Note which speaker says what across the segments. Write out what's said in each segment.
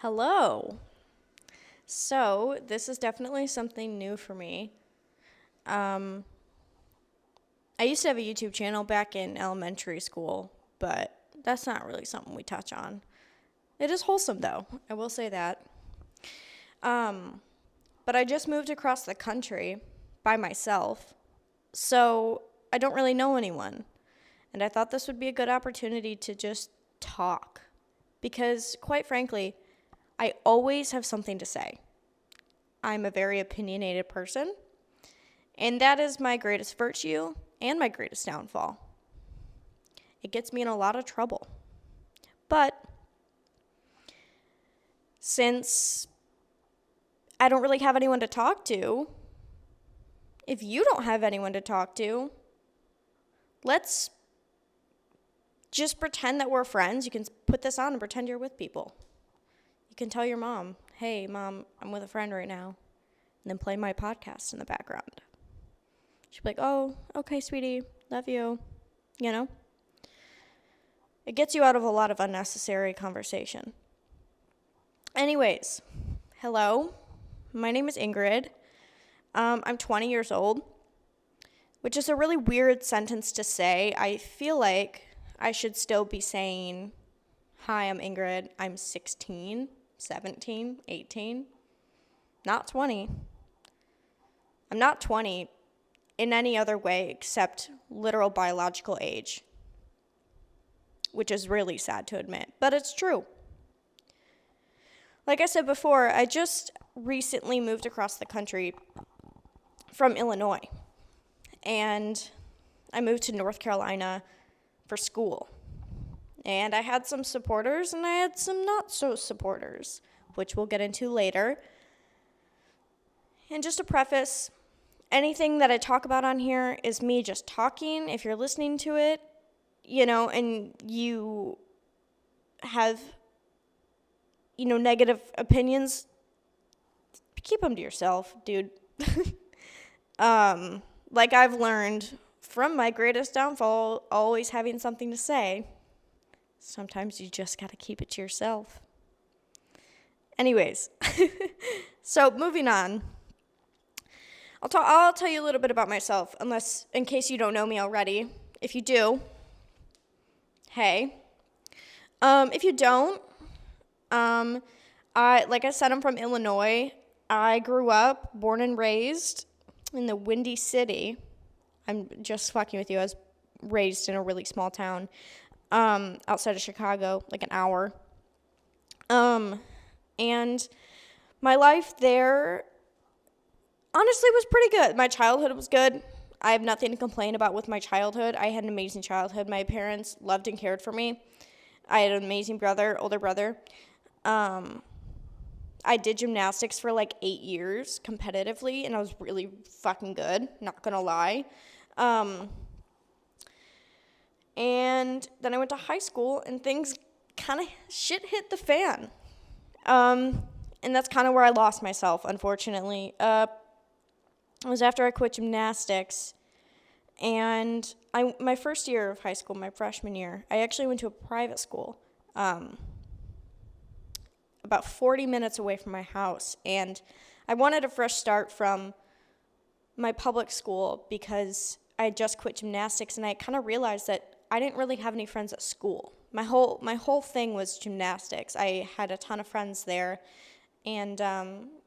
Speaker 1: Hello. So, this is definitely something new for me. Um, I used to have a YouTube channel back in elementary school, but that's not really something we touch on. It is wholesome, though. I will say that. Um, but I just moved across the country by myself, so I don't really know anyone. And I thought this would be a good opportunity to just talk. Because, quite frankly, I always have something to say. I'm a very opinionated person, and that is my greatest virtue and my greatest downfall. It gets me in a lot of trouble. But since I don't really have anyone to talk to, if you don't have anyone to talk to, let's just pretend that we're friends. You can put this on and pretend you're with people. You can tell your mom, hey, Mom, I'm with a friend right now. And then play my podcast in the background. She'll be like, oh, okay, sweetie, love you. You know? It gets you out of a lot of unnecessary conversation. Anyways, hello. My name is Ingrid. I'm 20 years old, which is a really weird sentence to say. I feel like I should still be saying, hi, I'm Ingrid. I'm 16, 17, 18, not 20. I'm not 20 in any other way except literal biological age, which is really sad to admit, but it's true. Like I said before, I just recently moved across the country from Illinois, and I moved to North Carolina for school. And I had some supporters and I had some not so supporters, which we'll get into later. And just to preface, anything that I talk about on here is me just talking. If you're listening to it, and you have, negative opinions, keep them to yourself, dude. Like I've learned from my greatest downfall, always having something to say, sometimes you just got to keep it to yourself. Anyways, so moving on. I'll tell you a little bit about myself, in case you don't know me already. If you do, hey. If you don't, like I said, I'm from Illinois. I grew up, born and raised in the Windy City. I'm just fucking with you. I was raised in a really small town, outside of Chicago, like an hour. And my life there honestly was pretty good. My childhood was good. I have nothing to complain about with my childhood. I had an amazing childhood. My parents loved and cared for me. I had an amazing older brother. I did gymnastics for like 8 years competitively, and I was really fucking good, not gonna lie. And then I went to high school, and things shit hit the fan. And that's kind of where I lost myself, unfortunately. It was after I quit gymnastics, and my first year of high school, my freshman year, I actually went to a private school, about 40 minutes away from my house, and I wanted a fresh start from my public school because I had just quit gymnastics, and I kind of realized that I didn't really have any friends at school. My whole thing was gymnastics. I had a ton of friends there. And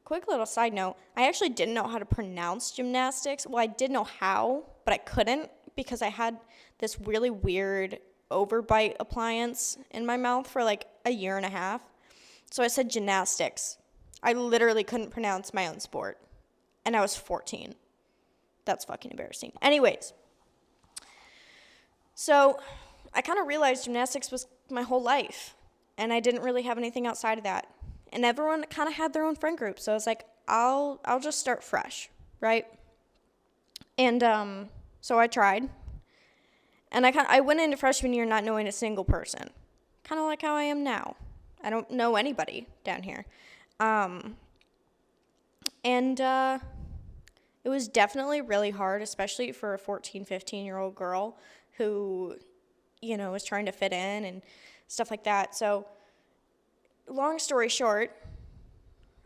Speaker 1: quick little side note, I actually didn't know how to pronounce gymnastics. Well, I did know how, but I couldn't because I had this really weird overbite appliance in my mouth for like a year and a half. So I said gymnastics. I literally couldn't pronounce my own sport. And I was 14. That's fucking embarrassing. Anyways, so I kind of realized gymnastics was my whole life. And I didn't really have anything outside of that. And everyone kind of had their own friend group. So I was like, I'll just start fresh, right? And so I tried. And I went into freshman year not knowing a single person. Kind of like how I am now. I don't know anybody down here. And it was definitely really hard, especially for a 14, 15-year-old girl who, was trying to fit in and stuff like that. So long story short,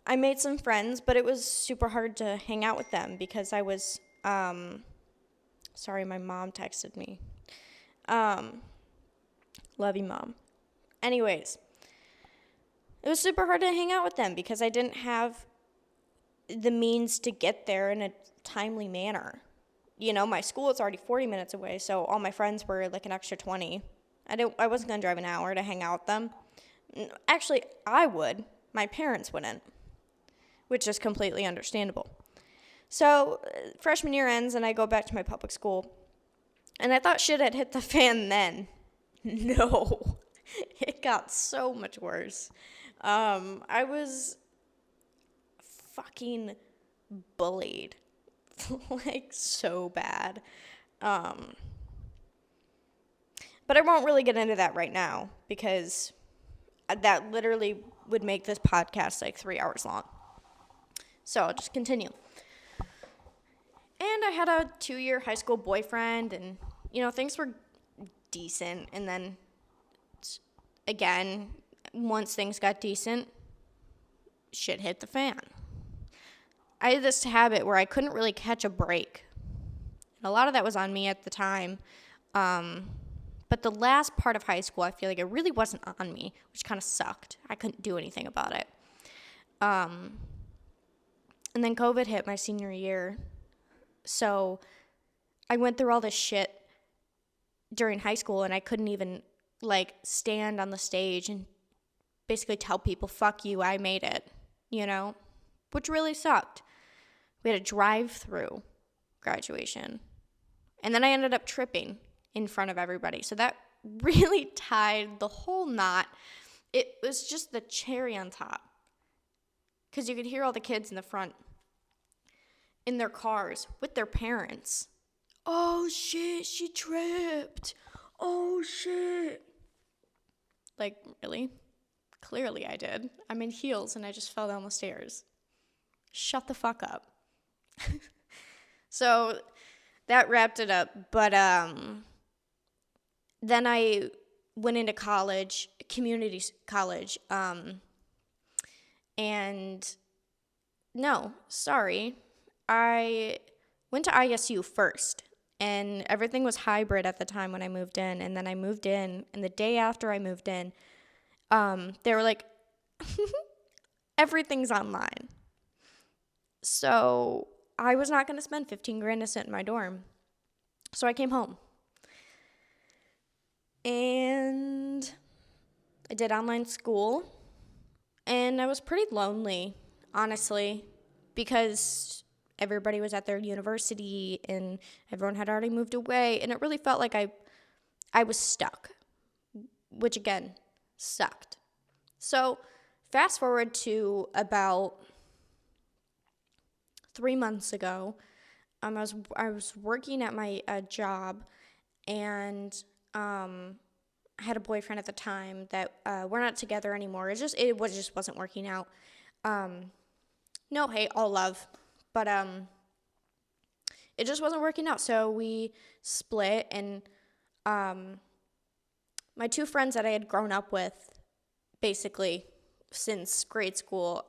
Speaker 1: I made some friends, but it was super hard to hang out with them because I was, sorry, my mom texted me. Love you, Mom. Anyways, it was super hard to hang out with them because I didn't have the means to get there in a timely manner. You know, my school is already 40 minutes away, so all my friends were like an extra 20. I wasn't going to drive an hour to hang out with them. Actually, I would. My parents wouldn't, which is completely understandable. So, freshman year ends, and I go back to my public school. And I thought shit had hit the fan then. No. It got so much worse. I was fucking bullied. Like, so bad. But I won't really get into that right now because that literally would make this podcast like 3 hours long. So I'll just continue. And I had a 2-year high school boyfriend, and, you know, things were decent. And then, again, once things got decent, shit hit the fan. I had this habit where I couldn't really catch a break. And a lot of that was on me at the time. But the last part of high school, I feel like it really wasn't on me, which kind of sucked. I couldn't do anything about it. And then COVID hit my senior year. So I went through all this shit during high school, and I couldn't even, like, stand on the stage and basically tell people, fuck you, I made it, you know, which really sucked. We had a drive-through graduation. And then I ended up tripping in front of everybody. So that really tied the whole knot. It was just the cherry on top. Because you could hear all the kids in the front in their cars with their parents. Oh, shit, she tripped. Oh, shit. Like, really? Clearly I did. I'm in heels and I just fell down the stairs. Shut the fuck up. So that wrapped it up. But then I went into college, community college. And no, sorry. I went to ISU first, and everything was hybrid at the time when I moved in. And then I moved in, and the day after I moved in, they were like, everything's online. So I was not going to spend $15,000 to sit in my dorm. So I came home. And I did online school. And I was pretty lonely, honestly, because everybody was at their university and everyone had already moved away. And it really felt like I was stuck, which, again, sucked. So fast forward to about 3 months ago. I was working at my job, and I had a boyfriend at the time that we're not together anymore. It just wasn't working out. No hate, all love, but it just wasn't working out. So we split, and my two friends that I had grown up with basically since grade school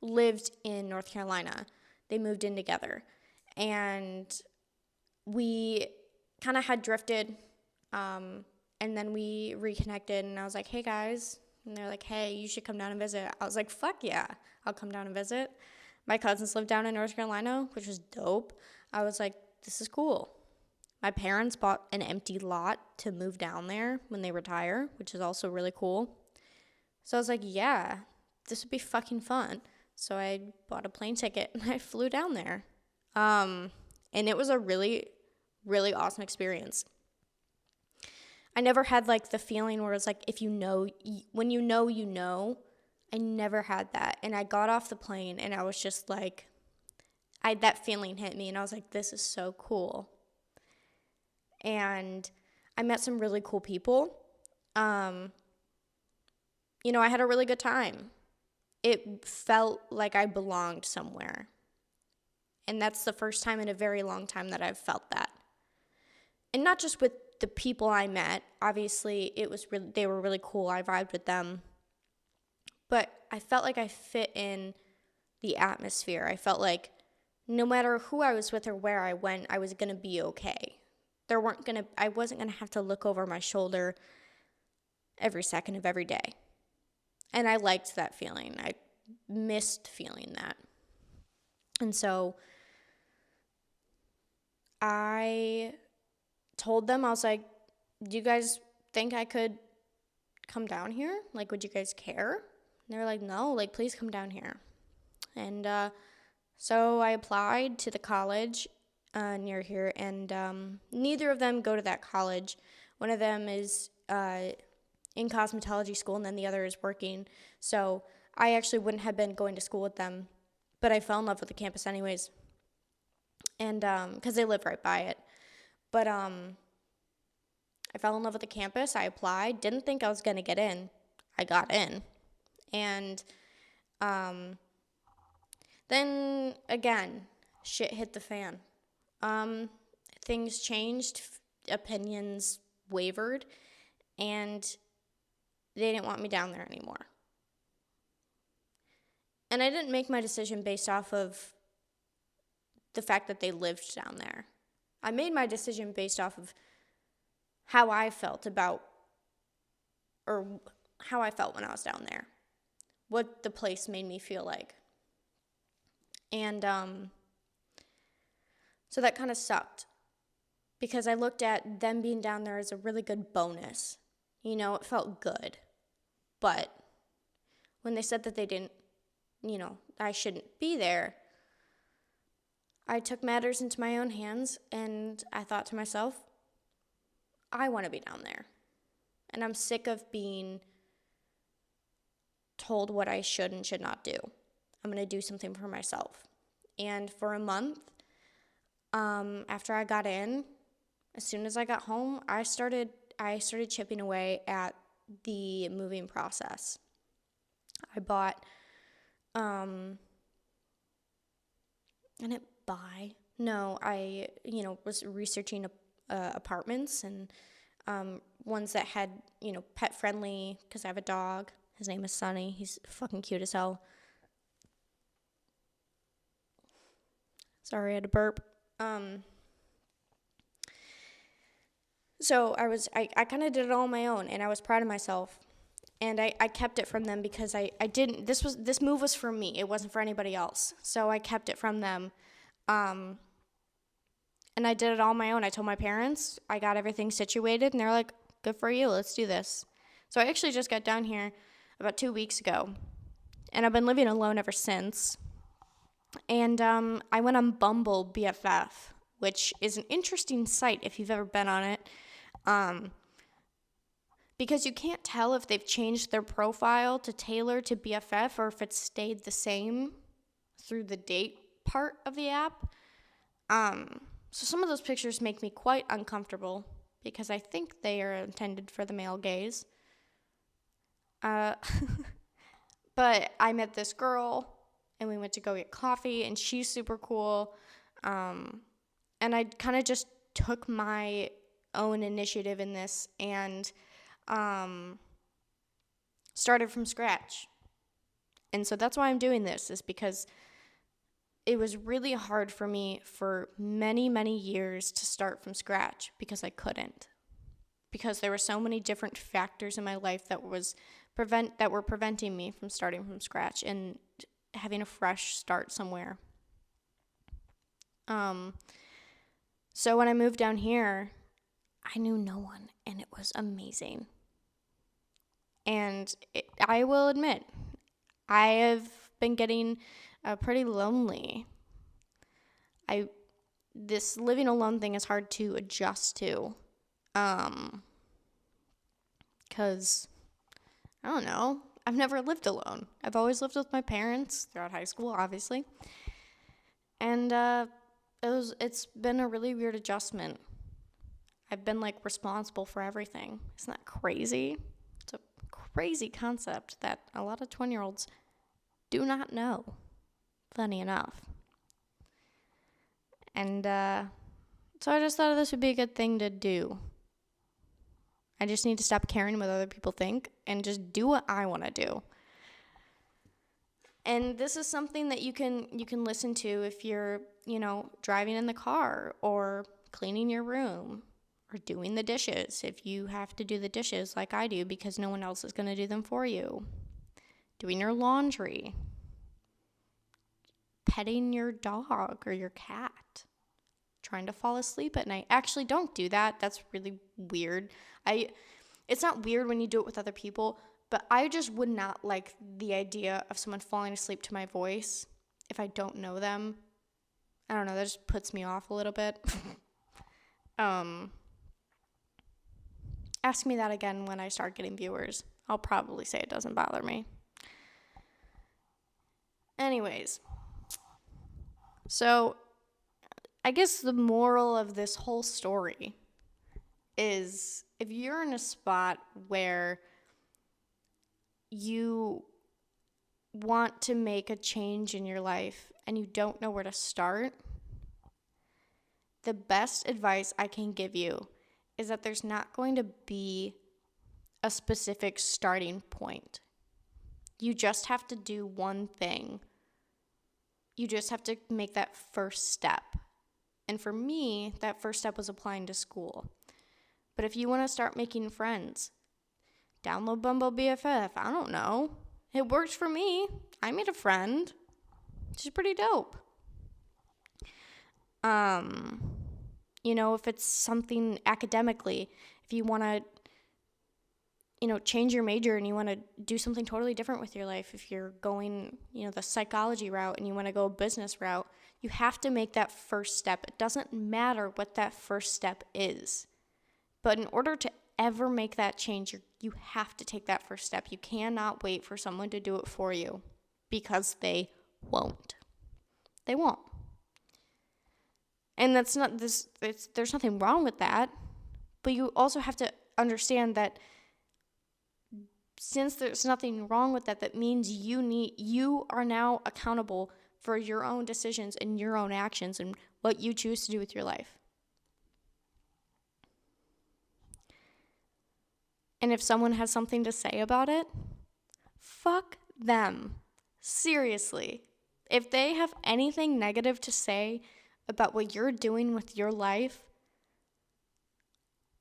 Speaker 1: lived in North Carolina. They moved in together, and we kind of had drifted, and then we reconnected, and I was like, hey guys, and they're like, hey, you should come down and visit. I was like, fuck yeah, I'll come down and visit. My cousins lived down in North Carolina, which was dope. I was like, this is cool. My parents bought an empty lot to move down there when they retire, which is also really cool. So I was like, yeah, this would be fucking fun. So I bought a plane ticket and I flew down there. And it was a really, really awesome experience. I never had like the feeling where it's like, if you know, when you know, you know. I never had that. And I got off the plane and I was just like, that feeling hit me and I was like, this is so cool. And I met some really cool people. I had a really good time. It felt like I belonged somewhere. And that's the first time in a very long time that I've felt that. And not just with the people I met, obviously they were really cool. I vibed with them. But I felt like I fit in the atmosphere. I felt like no matter who I was with or where I went, I was going to be okay. I wasn't going to have to look over my shoulder every second of every day. And I liked that feeling. I missed feeling that. And so I told them, I was like, do you guys think I could come down here? Like, would you guys care? And they were like, no, like, please come down here. And so I applied to the college near here, and neither of them go to that college. One of them is in cosmetology school, and then the other is working. So I actually wouldn't have been going to school with them, but I fell in love with the campus anyways, and because they live right by it. But I fell in love with the campus. I applied. Didn't think I was going to get in. I got in. And then, again, shit hit the fan. Things changed. Opinions wavered. And they didn't want me down there anymore. And I didn't make my decision based off of the fact that they lived down there. I made my decision based off of how I felt when I was down there. What the place made me feel like. And so that kind of sucked. Because I looked at them being down there as a really good bonus. You know, it felt good. But when they said that they didn't, I shouldn't be there, I took matters into my own hands, and I thought to myself, I want to be down there. And I'm sick of being told what I should and should not do. I'm going to do something for myself. And for a month, after I got in, as soon as I got home, I started chipping away at the moving process. I bought, I was researching apartments and ones that had, pet friendly, because I have a dog. His name is Sunny. He's fucking cute as hell. Sorry, I had to burp. So I kind of did it all on my own, and I was proud of myself. And I kept it from them because I didn't, this move was for me. It wasn't for anybody else. So I kept it from them. And I did it all on my own. I told my parents, I got everything situated, and they're like, good for you, let's do this. So I actually just got down here about 2 weeks ago, and I've been living alone ever since. And I went on Bumble BFF, which is an interesting site if you've ever been on it, because you can't tell if they've changed their profile to tailor to BFF or if it's stayed the same through the date part of the app. So some of those pictures make me quite uncomfortable because I think they are intended for the male gaze. But I met this girl, and we went to go get coffee, and she's super cool. And I kind of just took my own initiative in this and started from scratch. And so that's why I'm doing this, is because it was really hard for me for many, many years to start from scratch because I couldn't. Because there were so many different factors in my life that were preventing me from starting from scratch and having a fresh start somewhere. So when I moved down here, I knew no one, and it was amazing. And I will admit, I have been getting pretty lonely. This living alone thing is hard to adjust to. Because, I don't know, I've never lived alone. I've always lived with my parents throughout high school, obviously. And it's been a really weird adjustment. I've been, responsible for everything. Isn't that crazy? It's a crazy concept that a lot of 20-year-olds do not know, funny enough. And so I just thought this would be a good thing to do. I just need to stop caring what other people think and just do what I want to do. And this is something that you can listen to if you're, driving in the car or cleaning your room or doing the dishes. If you have to do the dishes like I do because no one else is going to do them for you. Doing your laundry. Petting your dog or your cat. Trying to fall asleep at night. Actually, don't do that. That's really weird. It's not weird when you do it with other people, but I just would not like the idea of someone falling asleep to my voice if I don't know them. I don't know, that just puts me off a little bit. Ask me that again when I start getting viewers. I'll probably say it doesn't bother me. Anyways, so I guess the moral of this whole story is if you're in a spot where you want to make a change in your life and you don't know where to start, the best advice I can give you is that there's not going to be a specific starting point. You just have to do one thing. You just have to make that first step. And for me, that first step was applying to school. But if you want to start making friends, download Bumble BFF. I don't know. It worked for me. I made a friend. She's pretty dope. If it's something academically, if you want to, change your major and you want to do something totally different with your life, if you're going, the psychology route and you want to go a business route, you have to make that first step. It doesn't matter what that first step is. But in order to ever make that change, you have to take that first step. You cannot wait for someone to do it for you because they won't. They won't. And there's nothing wrong with that. But you also have to understand that since there's nothing wrong with that, that means you are now accountable for your own decisions and your own actions and what you choose to do with your life. And if someone has something to say about it, fuck them. Seriously. If they have anything negative to say about what you're doing with your life,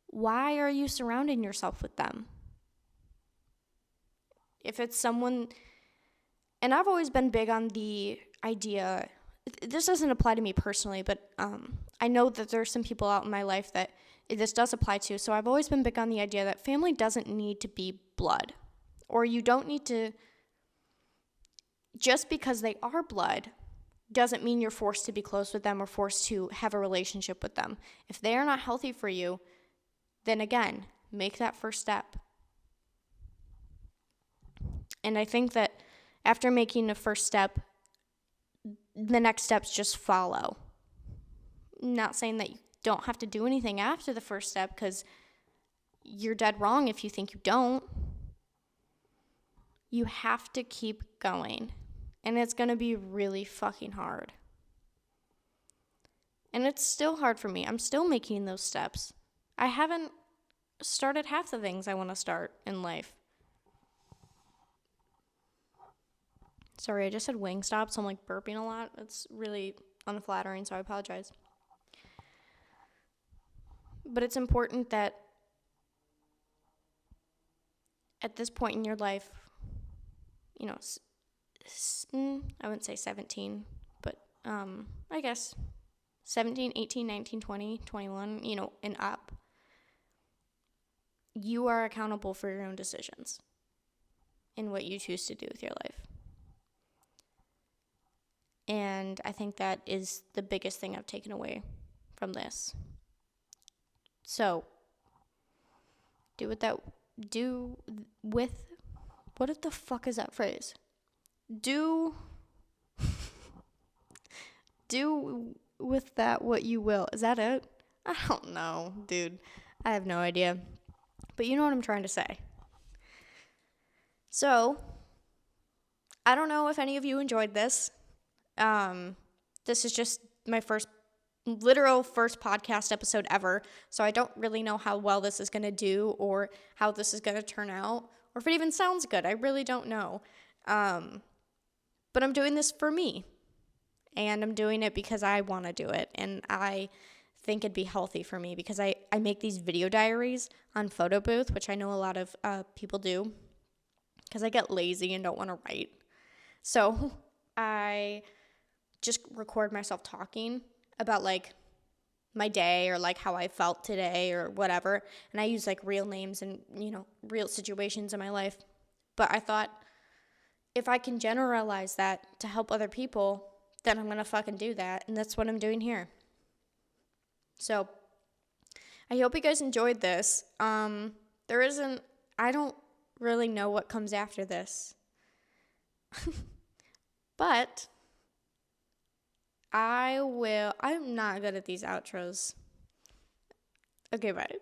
Speaker 1: why are you surrounding yourself with them? If it's someone, and I've always been big on the idea, this doesn't apply to me personally, but I know that there's some people out in my life that this does apply to, so I've always been big on the idea that family doesn't need to be blood, or you don't need to, just because they are blood, doesn't mean you're forced to be close with them or forced to have a relationship with them. If they are not healthy for you, then again, make that first step. And I think that after making the first step, the next steps just follow. Not saying that you don't have to do anything after the first step, because you're dead wrong if you think you don't. You have to keep going. And it's going to be really fucking hard. And it's still hard for me. I'm still making those steps. I haven't started half the things I want to start in life. Sorry, I just said Wingstop, so I'm like burping a lot. It's really unflattering, so I apologize. But it's important that at this point in your life, I wouldn't say 17, but I guess 17, 18, 19, 20, 21, and up, you are accountable for your own decisions and what you choose to do with your life. And I think that is the biggest thing I've taken away from this. So, what the fuck is that phrase? Do with that what you will. Is that it? I don't know, dude. I have no idea. But you know what I'm trying to say. So, I don't know if any of you enjoyed this. This is just my first literal first podcast episode ever, so I don't really know how well this is going to do or how this is going to turn out or if it even sounds good. I really don't know. But I'm doing this for me, and I'm doing it because I want to do it, and I think it'd be healthy for me because I make these video diaries on Photo Booth, which I know a lot of people do because I get lazy and don't want to write. So I just record myself talking about like my day or like how I felt today or whatever. And I use like real names and, real situations in my life. But I thought if I can generalize that to help other people, then I'm going to fucking do that. And that's what I'm doing here. So I hope you guys enjoyed this. I don't really know what comes after this. But I'm not good at these outros. Okay, bye.